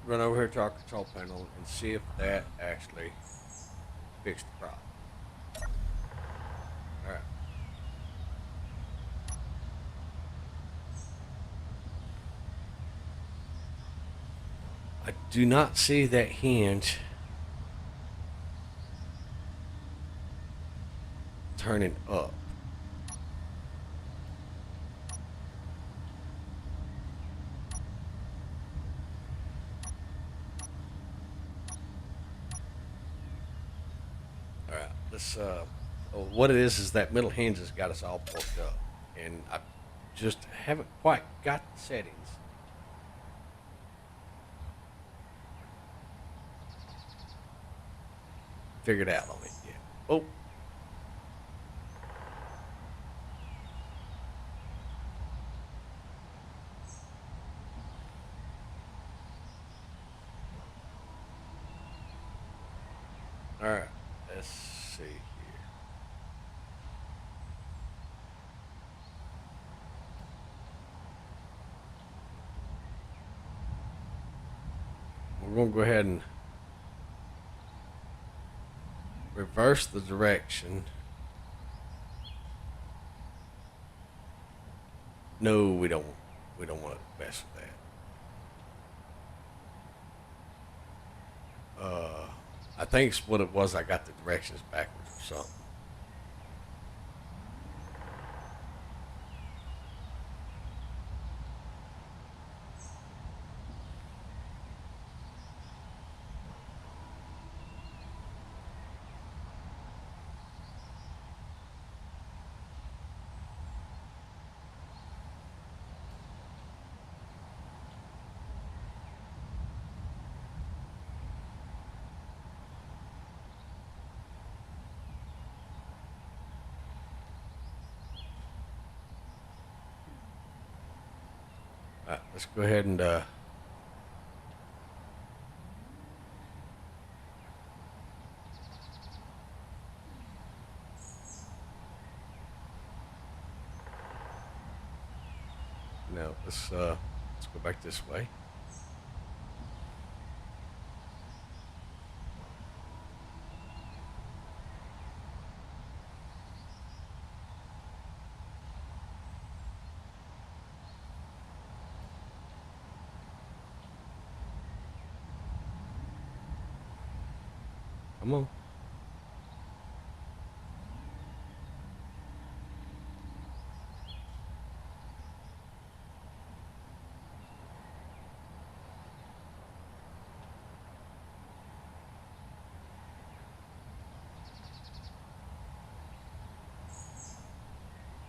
run over here to our control panel and see if that actually fixed the problem. All right. I do not see that hinge turning up. All right, let's. What it is that middle hinge has got us all porked up, and I just haven't quite got the settings figured out on it yet. Oh. All right, let's see here. We're going to go ahead and reverse the direction No, we don't. We don't want to mess with that. I think it's what it was. I got the directions backwards or something. All right, let's go ahead and no, let's go back this way. Come on.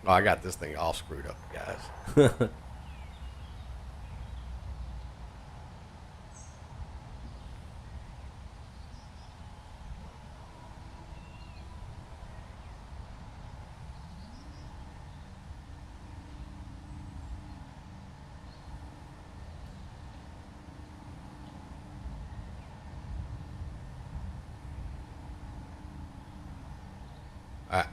Oh, I got this thing all screwed up, guys. All right.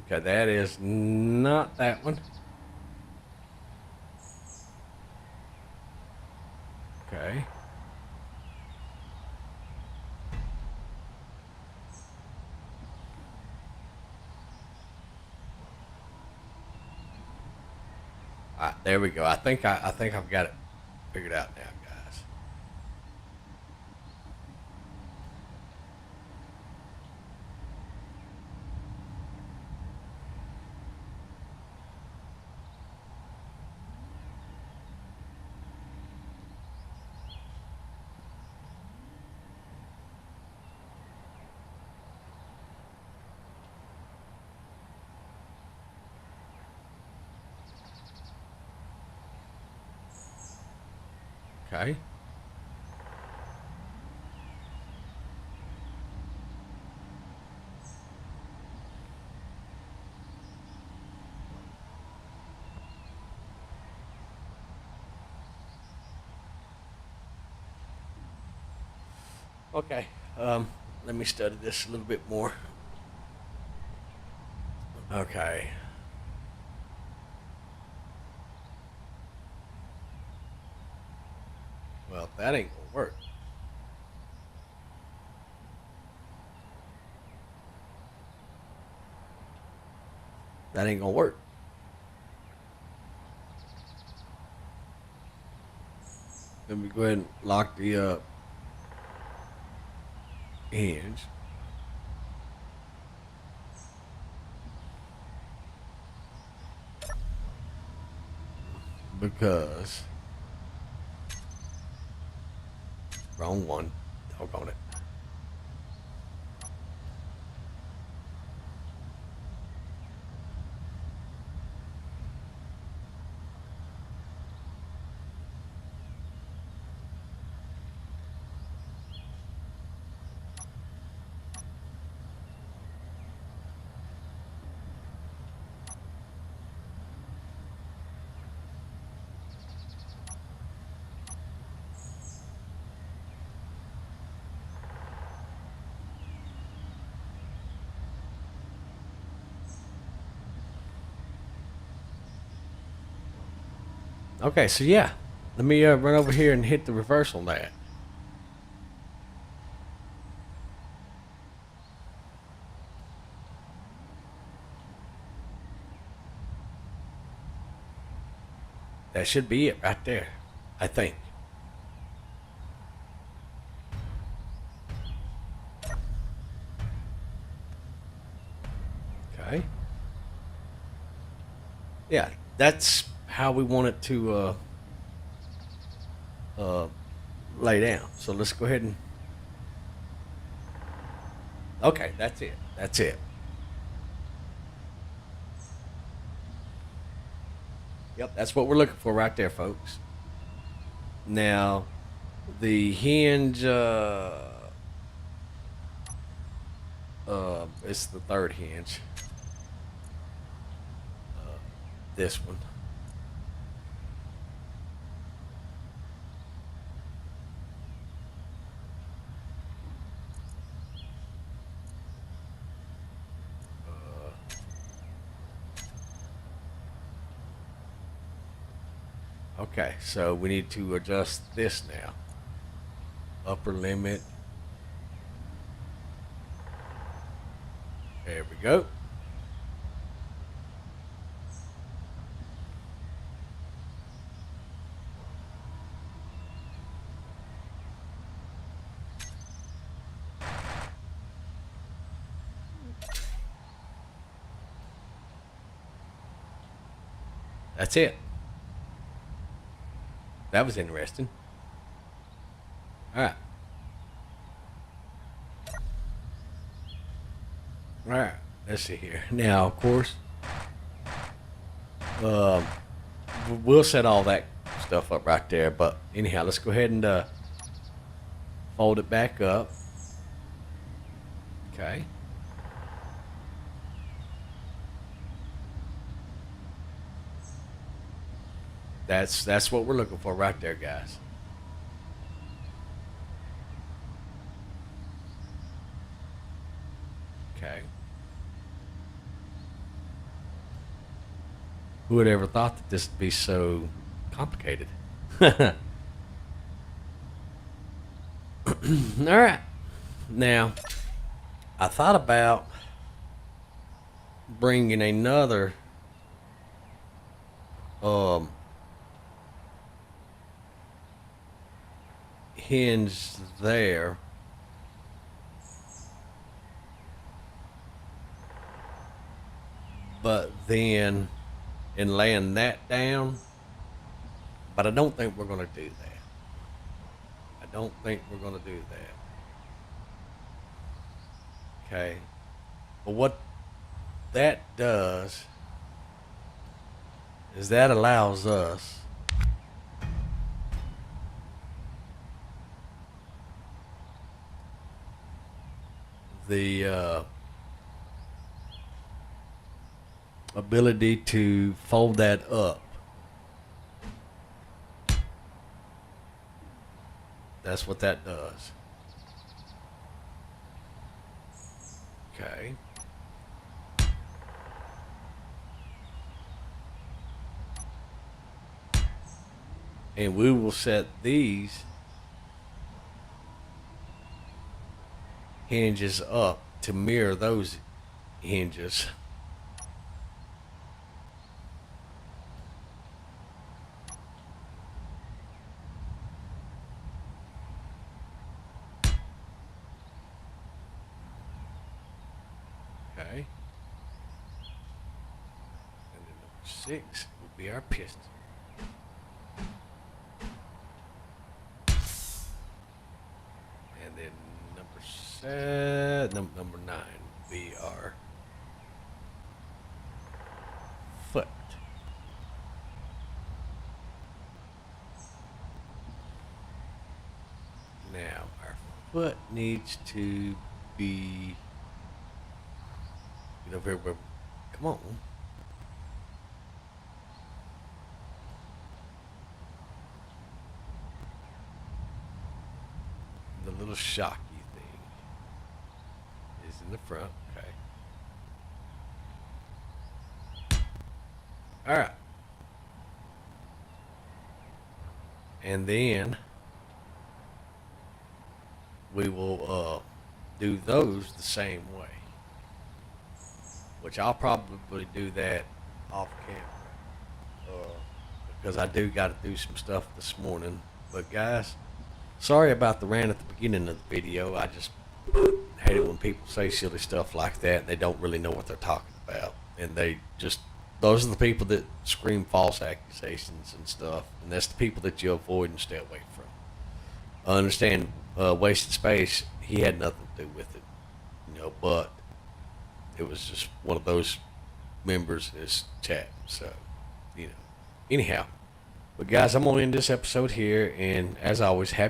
Okay, that is not that one. Okay. All right, there we go. I think I've got it figured out now, guys. Okay. Okay. Let me study this a little bit more. Okay. Well, that ain't gonna work. That ain't gonna work. Let me go ahead and lock the hinge. Because wrong one. Doggone it. Okay, so yeah, Let me run over here and hit the reverse on that. That should be it right there, I think. Okay. Yeah, that's how we want it to lay down. So let's go ahead and. Okay, that's it. That's it. Yep, that's what we're looking for right there, folks. Now, the hinge, it's the third hinge. This one. Okay, so we need to adjust this now. Upper limit. There we go. That's it. That was interesting. All right. All right. Let's see here. Now, of course, we'll set all that stuff up right there. But anyhow, let's go ahead and fold it back up. Okay. That's what we're looking for right there, guys. Okay. Who would ever thought that this would be so complicated? All right. Now, I thought about bringing another hinge there. But then, in laying that down, but I don't think we're going to do that. I don't think we're going to do that. Okay. But what that does is that allows us the ability to fold that up. That's what that does. Okay. And we will set these hinges up to mirror those hinges. Okay. And then number 6 will be our piston. And then number 9 will be our foot. Now our foot needs to be, come on. The little shocky thing is in the front. Okay. All right. and then we will do those the same way. Which I'll probably do that off camera because I do got to do some stuff this morning. But guys, sorry about the rant at the beginning of the video. I just hate it when people say silly stuff like that and they don't really know what they're talking about. And they just, those are the people that scream false accusations and stuff. And that's the people that you avoid and stay away from. I understand Wasted Space, he had nothing to do with it, but it was just one of those members of this chat. So, anyhow. But guys, I'm going to end this episode here. And as always, happy